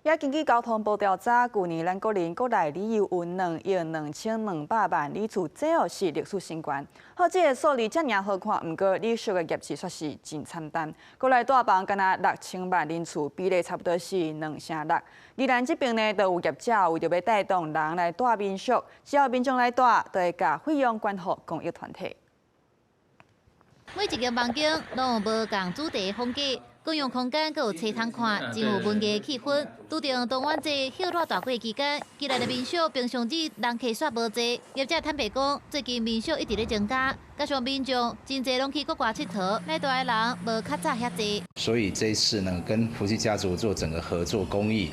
也根据交通部调查，去年咱国人国内旅游有2亿2200万里次，最后是历史新高。好，这个数字遮尔好看，不过旅宿的业绩却是真惨淡。国内大房敢若6000万人次，比例差不多是2成6。宜兰这边呢，就有业者为着要带动人来住民宿，只要民众来住，就会甲费用捐予公益团体。每一间房间拢有无共主题风格。共用空间，阁有册通看，真有文艺气氛。拄着东莞节歇热大过期间，宜兰的民宿平常日人客煞无济。业者坦白讲，最近民宿一直咧增加，加上民众真侪拢去国外佚佗，来住的人无较早遐济。所以这一次呢，跟福气家族做整个合作公益，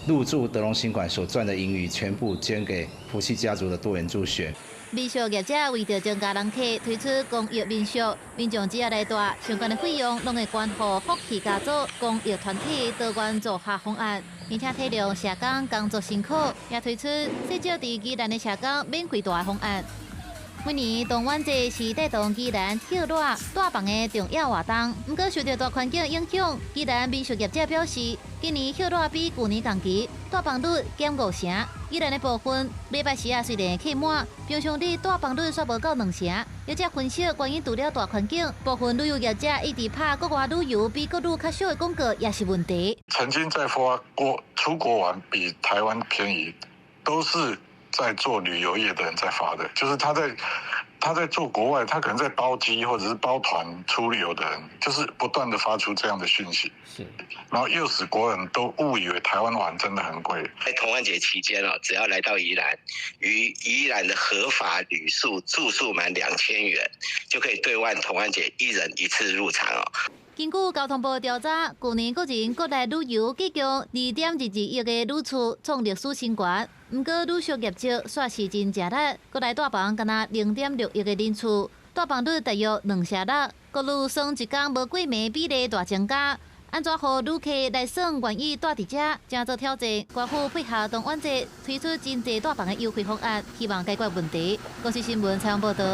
入住德隆新馆所赚的盈余，全部捐给福气家族的多元助学。民宿业者为着增加人客，推出公益民宿，民众只要来住，相关的费用拢会捐予福气家族公益团体多元做客方案，并且体谅社工工作辛苦，也推出细少伫宜兰的社工免费住的方案。每年东莞节是带动宜兰歇热住房的重要活动，不过受到大环境影响，宜兰民宿业者表示，今年歇热比去年同期住房率减5成。宜兰的部分礼拜时虽然客满，平常日住房率煞无到2成。业者分析原因除了大环境，部分旅游业者一直拍国外旅游比国旅较少的广告也是问题。曾经在发出国玩比台湾便宜，都是在做旅游业的人在发的，就是他在做国外，他可能在包机或者是包团出旅游的人，就是不断的发出这样的讯息，然后诱使国人都误以为台湾玩真的很贵。在同安节期间只要来到宜兰，于宜兰的合法旅宿住宿满2000元，就可以兑换同安节1人1次入场。根据交通部调查，去年个人国内旅游计共2.22亿个旅次，创历史新高。不过，旅宿业绩算是真吃力，国内住房敢若0.6亿个人次，住房率大约2成6，国旅算一天无过暝比例大增加。安怎让旅客来算愿意住伫遮，真做挑战。官府配合东莞节推出真济住房的优惠方案，希望解决问题。国际新闻采访报道。